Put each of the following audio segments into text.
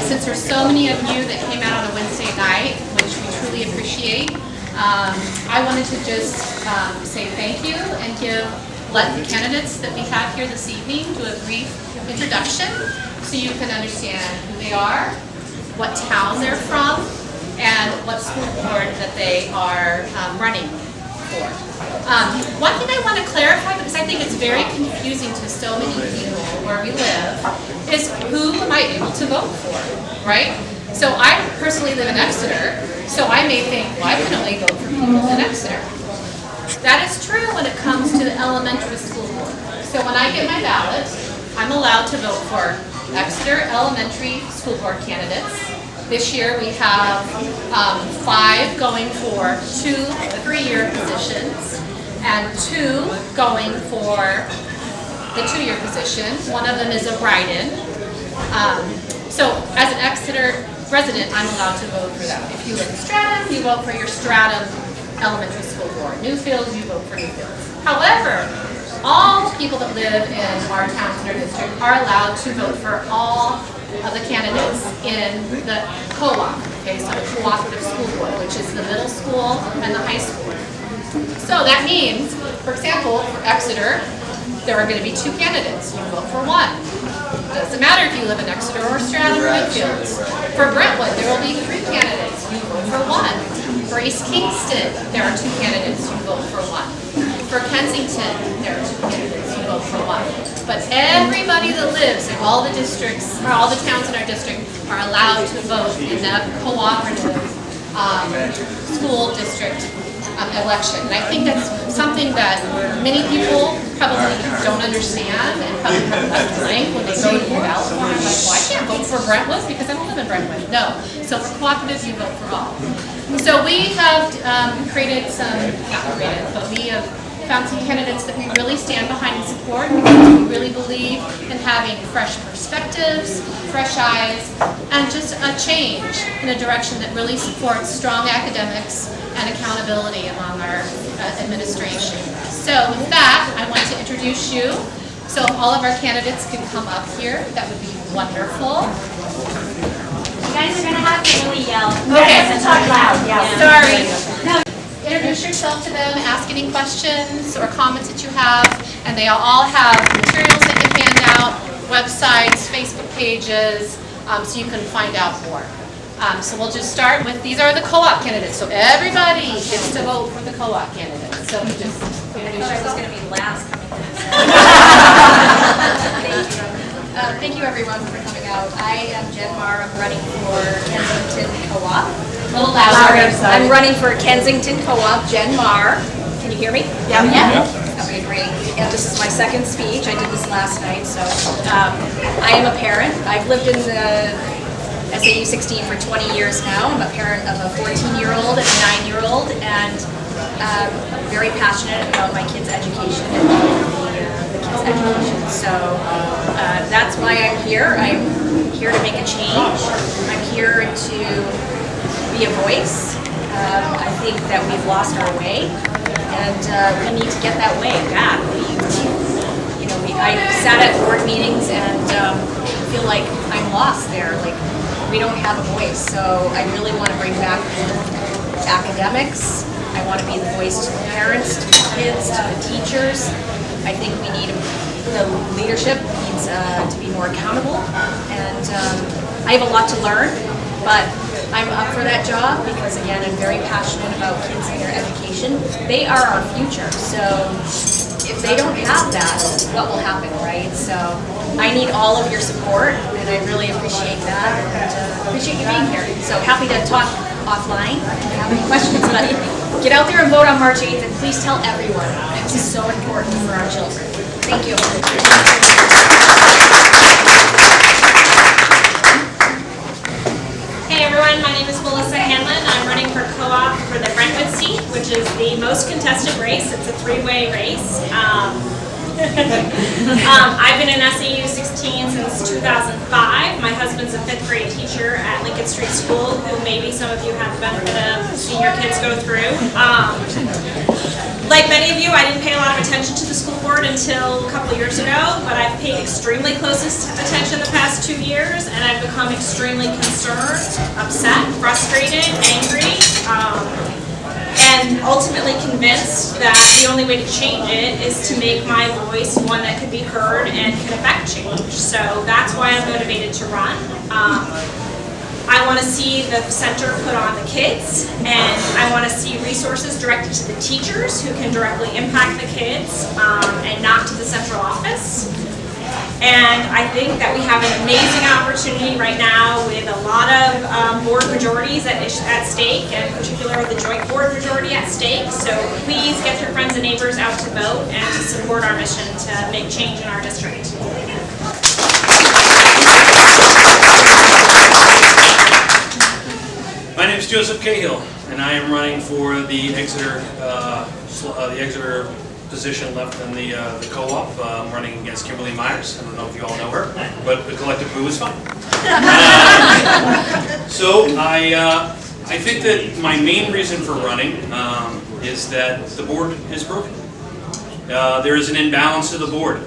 Since there's so many of you that came out on a Wednesday night, which we truly appreciate, I wanted to just say thank you and let the candidates that we have here this evening do a brief introduction so you can understand who they are, what town they're from, and what school board that they are running for. One thing I want to clarify, because I think it's very confusing to so many people where we live, is who am I able to vote for, right? So I personally live in Exeter, so I may think, well, I can only vote for people in Exeter. That is true when it comes to the elementary school board. So when I get my ballot, I'm allowed to vote for Exeter elementary school board candidates. This year we have 5 going for 2 3-year positions and 2 going for the 2-year position. One of them is a write-in. So as an Exeter resident, I'm allowed to vote for that. If you live in Stratham, you vote for your Stratham elementary school board. Newfields, you vote for Newfields. However, all people that live in our towns and our district are allowed to vote for all of the candidates in the co-op, okay, so the cooperative school board, which is the middle school and the high school. So that means, for example, for Exeter, there are going to be 2 candidates. You vote for one. Doesn't matter if you live in Exeter or Stratham or Newfields. For Brentwood, there will be 3 candidates. You vote for one. For East Kingston, there are 2 candidates. You vote for one. For Kensington, there are 2 candidates. You vote for one. But everybody that lives in all the districts, or all the towns in our district, are allowed to vote in that cooperative school district election. And I think that's something that many people probably don't understand and probably have left blank when they see the ballot form. Like, well, I can't vote for Brentwood because I don't live in Brentwood. No. So for cooperatives, you vote for all. So we have created some, not created, but we have found some candidates that we really stand behind and support because we really believe in having fresh perspectives, fresh eyes, and just a change in a direction that really supports strong academics and accountability among our administration. So with that, I want to introduce you. So if all of our candidates can come up here, that would be wonderful. You guys are going to have to really yell. Okay. To talk loud. Yeah. Sorry. No. Introduce yourself to them, ask any questions or comments that you have, and they all have materials that you hand out, websites, Facebook pages, so you can find out more. So we'll just start with, these are the co-op candidates, so everybody gets to vote for the co-op candidates. So you just introduce yourself. I was going to be last coming to this. Thank you everyone for coming out. I am Jen Marr. I'm running for Kensington Co-op. A little louder. I'm running for Kensington Co-op, Jen Marr. Can you hear me? Yeah. Okay, great. And this is my second speech. I did this last night, so I am a parent. I've lived in the SAU 16 for 20 years now. I'm a parent of a 14-year-old and a 9-year-old, and very passionate about my kids' education and the kids' education. So that's why I'm here. I'm here to make a change. I'm here to be a voice. I think that we've lost our way, and we need to get that way back. I sat at board meetings and feel like I'm lost there. Like, we don't have a voice, so I really want to bring back academics. I want to be the voice to the parents, to the kids, to the teachers. I think we need, the leadership needs to be more accountable, and I have a lot to learn, but I'm up for that job because, again, I'm very passionate about kids and their education. They are our future, so if they don't have that, what will happen, right? So I need all of your support, and I really appreciate that, and appreciate you being here. So happy to talk offline if you have any questions, but get out there and vote on March 8th, and please tell everyone. This is so important for our children. Thank you. Hey everyone, my name is Melissa Hanlon. I'm running for co-op for the Brentwood seat, which is the most contested race. It's a 3-way race. I've been in SAU 16 since 2005. My husband's a 5th grade teacher at Lincoln Street School, who maybe some of you have the benefit of seeing your kids go through. Like many of you, I didn't pay a lot of attention to the school board until a couple of years ago, but I've paid extremely close attention the past 2 years, and I've become extremely concerned, upset, frustrated, angry, and ultimately convinced that the only way to change it is to make my voice one that could be heard and can affect change. So that's why I'm motivated to run. I want to see the center put on the kids, and I want to see resources directed to the teachers who can directly impact the kids, and not to the central office. And I think that we have an amazing opportunity right now with a lot of board majorities at stake, and in particular the joint board majority at stake. So please get your friends and neighbors out to vote and to support our mission to make change in our district. My name is Joseph Cahill, and I am running for the Exeter position left in the co-op. I'm running against Kimberly Myers. I don't know if you all know her, but the collective boo is fine. So I think that my main reason for running is that the board is broken. There is an imbalance to the board.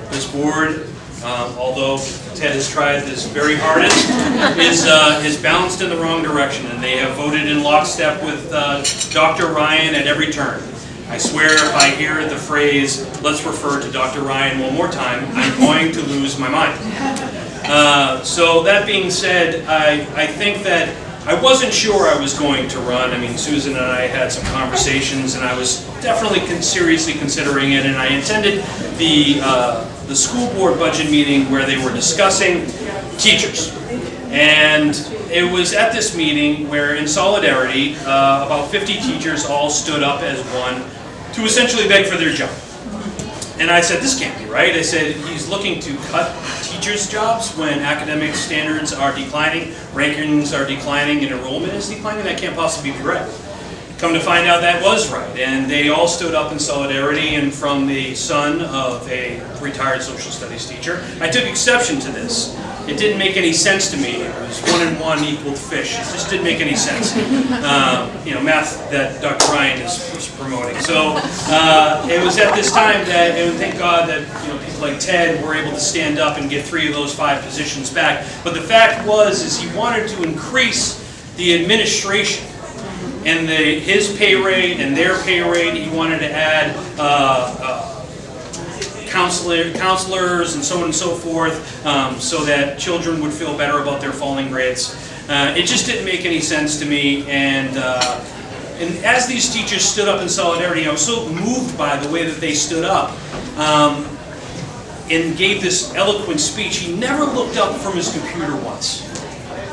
This board, although Ted has tried his very hardest, is balanced in the wrong direction, and they have voted in lockstep with Dr. Ryan at every turn. I swear if I hear the phrase, let's refer to Dr. Ryan one more time, I'm going to lose my mind. So that being said, I think that I wasn't sure I was going to run. I mean, Susan and I had some conversations, and I was definitely seriously considering it, and I attended the school board budget meeting where they were discussing teachers. And it was at this meeting where, in solidarity, about 50 teachers all stood up as one to essentially beg for their job. And I said, this can't be right. I said, he's looking to cut teachers' jobs when academic standards are declining, rankings are declining, and enrollment is declining. That can't possibly be right. Come to find out that was right, and they all stood up in solidarity, and from the son of a retired social studies teacher, I took exception to this. It didn't make any sense to me. It was 1 and 1 equaled fish. It just didn't make any sense. Math that Dr. Ryan is promoting. So it was at this time that, and thank God that people like Ted were able to stand up and get 3 of those 5 positions back. But the fact is he wanted to increase the administration and his pay rate and their pay rate. He wanted to add counselors and so on and so forth, so that children would feel better about their falling grades. It just didn't make any sense to me, and as these teachers stood up in solidarity, I was so moved by the way that they stood up and gave this eloquent speech. He never looked up from his computer once.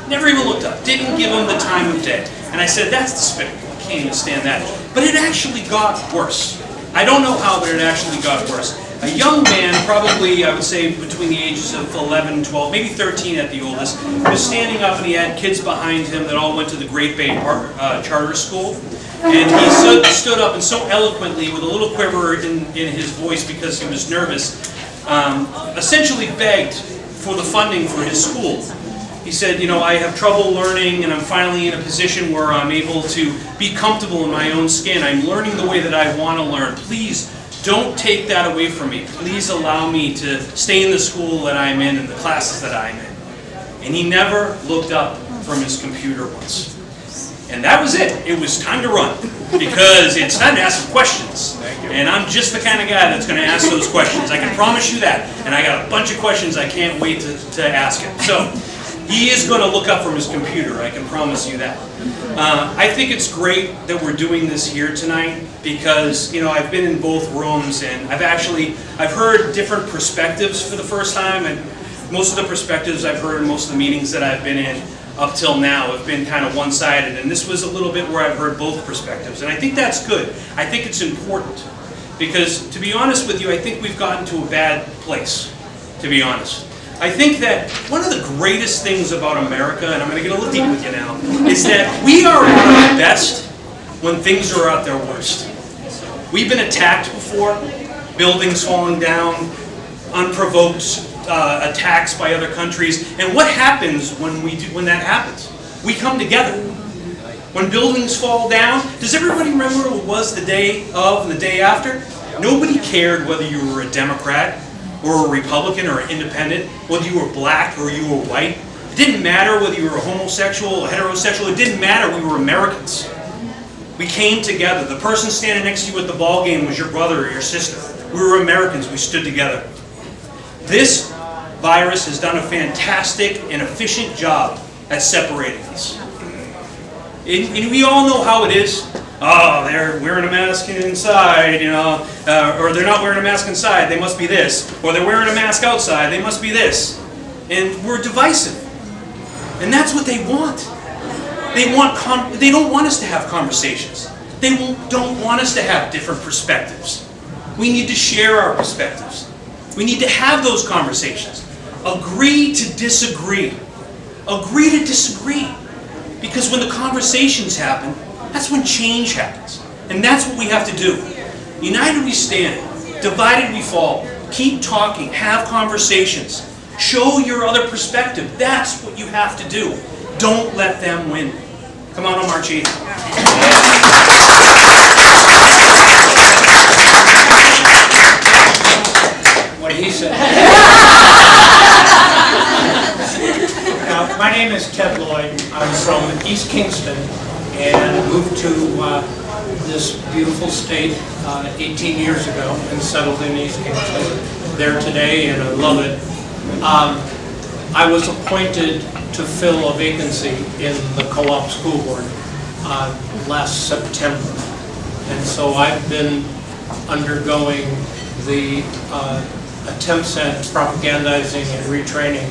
Never even looked up. Didn't give him the time of day. And I said, that's despicable. I can't even stand that. But it actually got worse. I don't know how, but it actually got worse. A young man, probably I would say between the ages of 11, 12, maybe 13 at the oldest, was standing up, and he had kids behind him that all went to the Great Bay Charter School. And he stood up and so eloquently, with a little quiver in his voice because he was nervous, essentially begged for the funding for his school. He said, I have trouble learning, and I'm finally in a position where I'm able to be comfortable in my own skin. I'm learning the way that I want to learn. Please don't take that away from me. Please allow me to stay in the school that I'm in and the classes that I'm in. And he never looked up from his computer once. And that was it. It was time to run, because it's time to ask some questions. And I'm just the kind of guy that's going to ask those questions. I can promise you that. And I got a bunch of questions I can't wait to ask him. So he is going to look up from his computer, I can promise you that. I think it's great that we're doing this here tonight, because I've been in both rooms, and I've heard different perspectives for the first time, and most of the perspectives I've heard in most of the meetings that I've been in up till now have been kind of one-sided, and this was a little bit where I've heard both perspectives, and I think that's good. I think it's important, because to be honest with you, I think we've gotten to a bad place, to be honest. I think that one of the greatest things about America, and I'm going to get a little deep with you now, is that we are at our best when things are at their worst. We've been attacked before, buildings falling down, unprovoked attacks by other countries, and what happens when that happens? We come together. When buildings fall down, does everybody remember what it was the day of and the day after? Nobody cared whether you were a Democrat or a Republican or an independent, whether you were black or you were white. It didn't matter whether you were a homosexual or heterosexual. It didn't matter. We were Americans. We came together. The person standing next to you at the ball game was your brother or your sister. We were Americans. We stood together. This virus has done a fantastic and efficient job at separating us. And we all know how it is. Oh, they're wearing a mask inside, you know, or they're not wearing a mask inside, they must be this. Or they're wearing a mask outside, they must be this. And we're divisive. And that's what they want. They don't want us to have conversations. They don't want us to have different perspectives. We need to share our perspectives. We need to have those conversations. Agree to disagree. Agree to disagree. Because when the conversations happen, that's when change happens. And that's what we have to do. United we stand. Divided we fall. Keep talking. Have conversations. Show your other perspective. That's what you have to do. Don't let them win. Come on, March 8th. What he said. My name is Ted Lloyd. I'm from East Kingston and moved to this beautiful state 18 years ago and settled in East Kingston. There today, and I love it. I was appointed to fill a vacancy in the co-op school board last September. And so I've been undergoing the attempts at propagandizing and retraining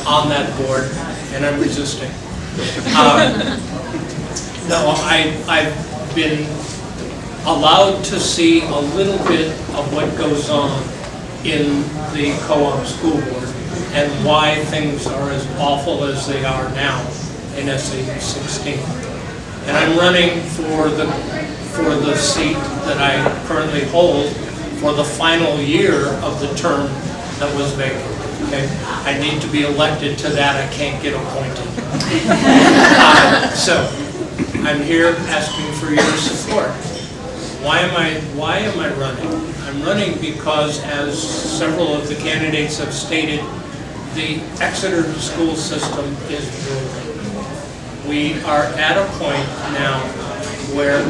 on that board, and I'm resisting. No, I've been allowed to see a little bit of what goes on in the co-op school board and why things are as awful as they are now in SAU 16. And I'm running for the seat that I currently hold for the final year of the term that was vacant. Okay? I need to be elected to that. I can't get appointed. So I'm here asking for your support. Why am I running? I'm running because, as several of the candidates have stated, the Exeter school system is broken. We are at a point now where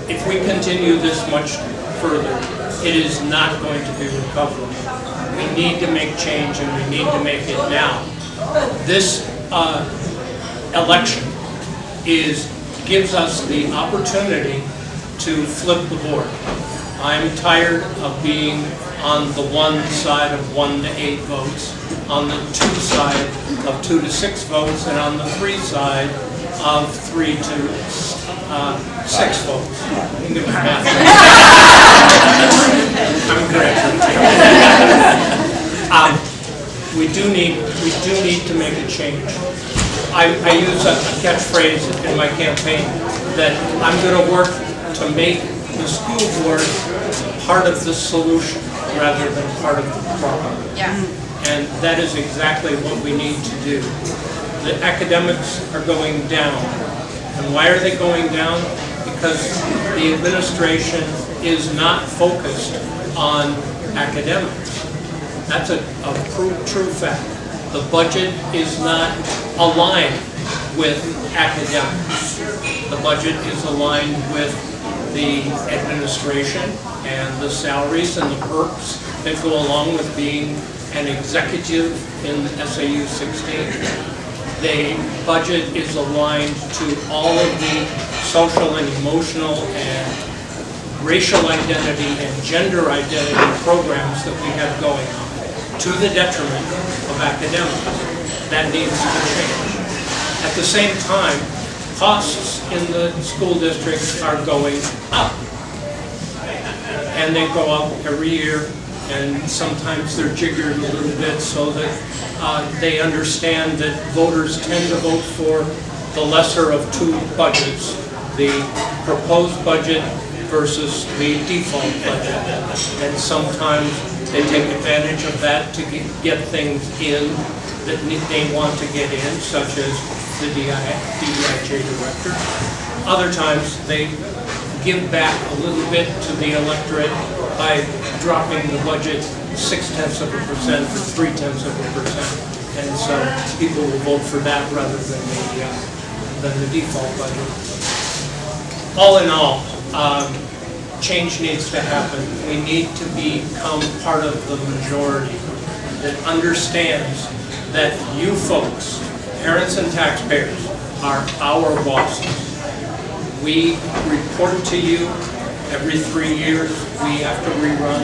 if we continue this much further, it is not going to be recoverable. We need to make change, and we need to make it now. This election gives us the opportunity to flip the board. I'm tired of being on the one side of 1 to 8 votes, on the 2 side of 2 to 6 votes, and on the 3 side of 3 to 6 votes. You can give me math. I'm great. We do need to make a change. I use a catchphrase in my campaign that I'm going to work to make the school board part of the solution rather than part of the problem. Yeah. And that is exactly what we need to do. The academics are going down. And why are they going down? Because the administration is not focused on academics. That's a true fact. The budget is not aligned with academics. The budget is aligned with the administration and the salaries and the perks that go along with being an executive in SAU 16. The budget is aligned to all of the social and emotional and racial identity and gender identity programs that we have going on, to the detriment of academics. That needs to change. At the same time, costs in the school district are going up. And they go up every year, and sometimes they're jiggered a little bit so that they understand that voters tend to vote for the lesser of 2 budgets, the proposed budget versus the default budget. And sometimes they take advantage of that to get things in that they want to get in, such as the DEIJ director. Other times, they give back a little bit to the electorate by dropping the budget 0.6% or 0.3%. And so people will vote for that rather than the default budget. All in all, change needs to happen. We need to become part of the majority that understands that you folks, parents and taxpayers, are our bosses. We report to you every 3 years. We have to rerun.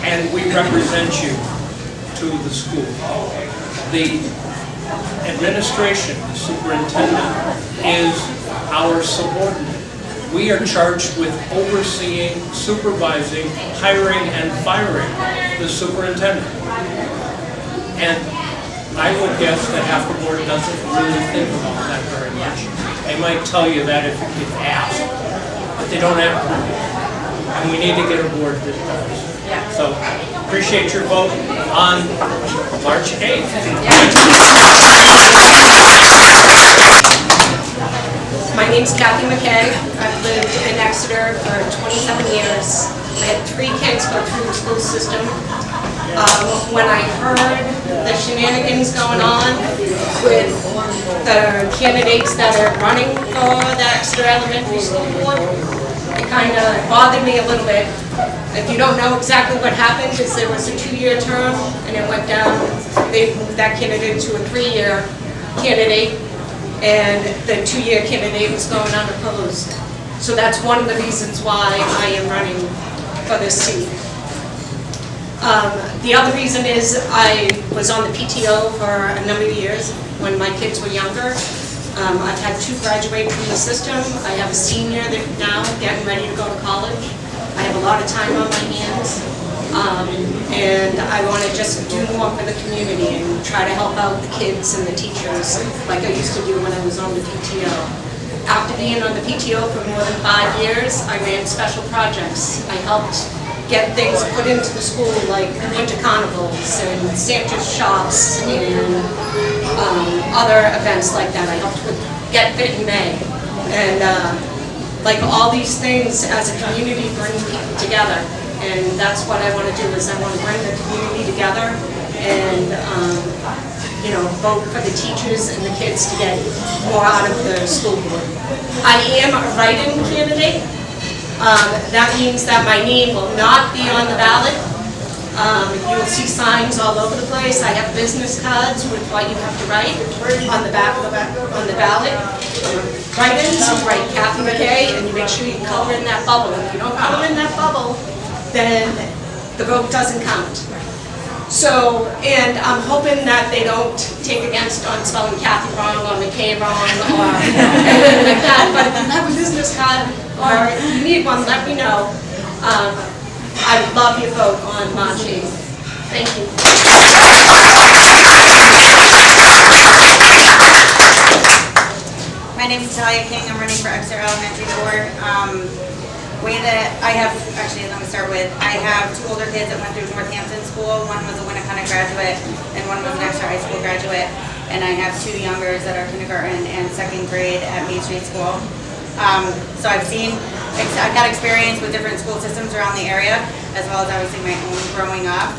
And we represent you to the school. The administration, the superintendent, is our subordinate. We are charged with overseeing, supervising, hiring, and firing the superintendent. And I would guess that half the board doesn't really think about that very much. They might tell you that if asked, but they don't have to. And we need to get a board that does. So appreciate your vote on March 8th. My name's Cathy Mckay. I've lived in Exeter for 27 years. I had 3 kids go through the school system. When I heard the shenanigans going on with the candidates that are running for the Exeter Elementary School Board, it kind of bothered me a little bit. If you don't know exactly what happened, is there was a 2-year term and it went down. They moved that candidate to a 3-year candidate, and the 2-year candidate was going unopposed. So that's one of the reasons why I am running for this seat. The other reason is I was on the PTO for a number of years when my kids were younger. I've had 2 graduate from the system. I have a senior that now getting ready to go to college. I have a lot of time on my hands, and I want to just do more for the community and try to help out the kids and the teachers like I used to do when I was on the PTO. After being on the PTO for more than 5 years, I ran special projects. I helped get things put into the school like winter carnivals and Santa's shops and other events like that. I helped with Get Fit in May. And like all these things as a community bring people together. And that's what I want to do, is I want to bring the community together and you know, vote for the teachers and the kids to get more out of the school board. I am a write-in candidate. That means that my name will not be on the ballot. You will see signs all over the place. I have business cards with what you have to write on the back on the ballot. Write-ins, you write Cathy Mckay, and you make sure you color in that bubble. If you don't color in that bubble, then the vote doesn't count. So, and I'm hoping that they don't take against on spelling Cathy wrong or McKay wrong or anything like that. But if you have a business card or if you need one, let me know. I would love your vote on March 8th. Thank you. My name is Natalie King. I'm running for Exeter Elementary Board. Way that I have, actually, let me start with, I have 2 older kids that went through Northampton School. One was a Winnicott graduate, and one was an Exeter High School graduate. And I have 2 youngers that are kindergarten and 2nd grade at Main Street School. So I've got experience with different school systems around the area, as well as obviously my own growing up.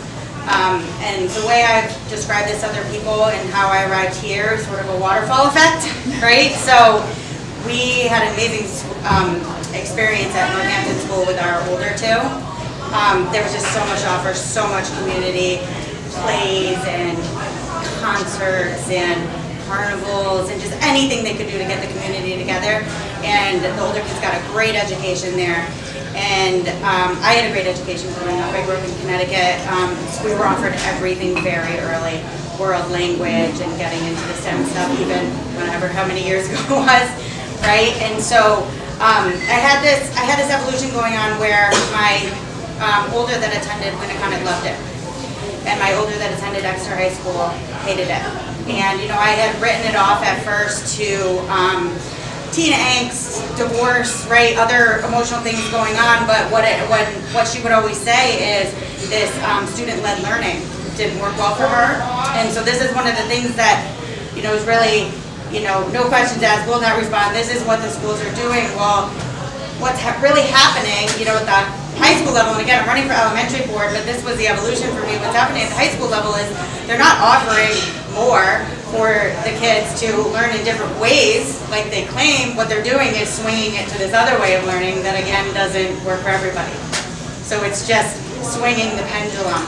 And the way I've described this to other people and how I arrived here is sort of a waterfall effect, right? So we had an amazing experience at Northampton School with our older 2. There was just so much to offer, so much community, plays and concerts and carnivals and just anything they could do to get the community together. And the older kids got a great education there. And I had a great education growing up. I grew up in Connecticut. We were offered everything very early, world language and getting into the STEM stuff even how many years ago it was, right? And so I had this evolution going on where my older that attended Winnicott loved it. And my older that attended Exeter High School hated it. And, you know, I had written it off at first to teen angst, divorce, right, other emotional things going on, but what she would always say is this student-led learning. didn't work well for her. And so this is one of the things that, is really, no questions asked, will not respond. This is what the schools are doing. Well, what's really happening, at the high school level, and again, I'm running for elementary board, but this was the evolution for me. What's happening at the high school level is they're not offering more for the kids to learn in different ways, like they claim. What they're doing is swinging it to this other way of learning that, again, doesn't work for everybody. So it's just swinging the pendulum.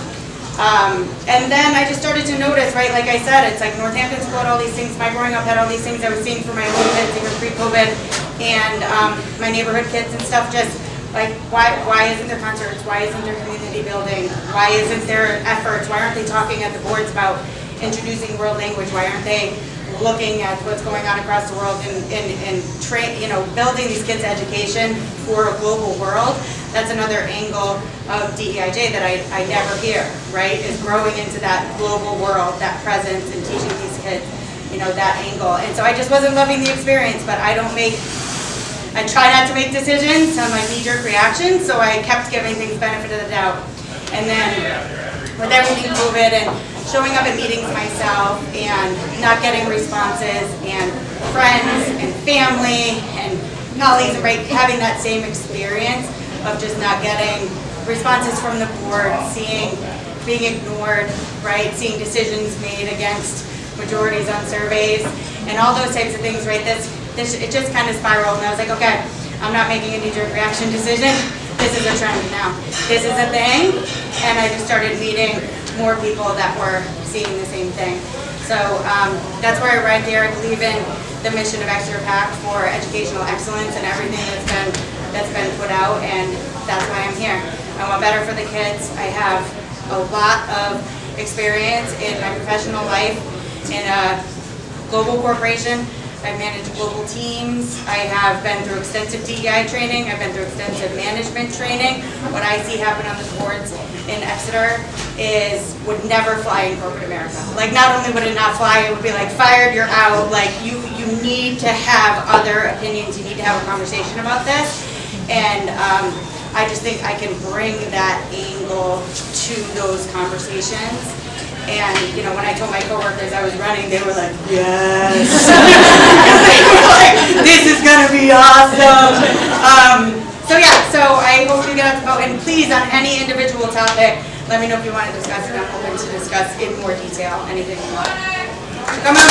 And then I just started to notice, right, like I said, it's like Northampton School had all these things. My growing up had all these things I was seeing for my own kids, even pre-COVID, and my neighborhood kids and stuff. Just like, why isn't there concerts? Why isn't there community building? Why isn't there efforts? Why aren't they talking at the boards about introducing world language? Why aren't they looking at what's going on across the world and building these kids' education for a global world? That's another angle of DEIJ that I never hear, right, is growing into that global world, that presence, and teaching these kids, that angle. And so I just wasn't loving the experience, but I try not to make decisions on my knee-jerk reaction, so I kept giving things benefit of the doubt. And then with everything COVID and showing up at meetings myself and not getting responses, and friends and family and colleagues, right, having that same experience of just not getting responses from the board, being ignored, right, seeing decisions made against majorities on surveys, and all those types of things, right, it just kind of spiraled, and I was like, okay, I'm not making a knee-jerk reaction decision, this is a trend now, this is a thing, and I just started meeting more people that were seeing the same thing. So that's where I arrived here. I believe in the mission of Exeter PACT for educational excellence and everything that's been put out, and that's why I'm here. I want better for the kids. I have a lot of experience in my professional life in a global corporation. I've managed global teams. I have been through extensive DEI training. I've been through extensive management training. What I see happen on the boards in Exeter would never fly in corporate America. Like, not only would it not fly, it would be like, fired, you're out. Like, you need to have other opinions. You need to have a conversation about this. And I just think I can bring that angle to those conversations. And, when I told my coworkers I was running, they were like, yes. They were like, this is going to be awesome. So I hope you get out to vote. And please, on any individual topic, let me know if you want to discuss it. I'm open to discuss in more detail anything you want. Come on.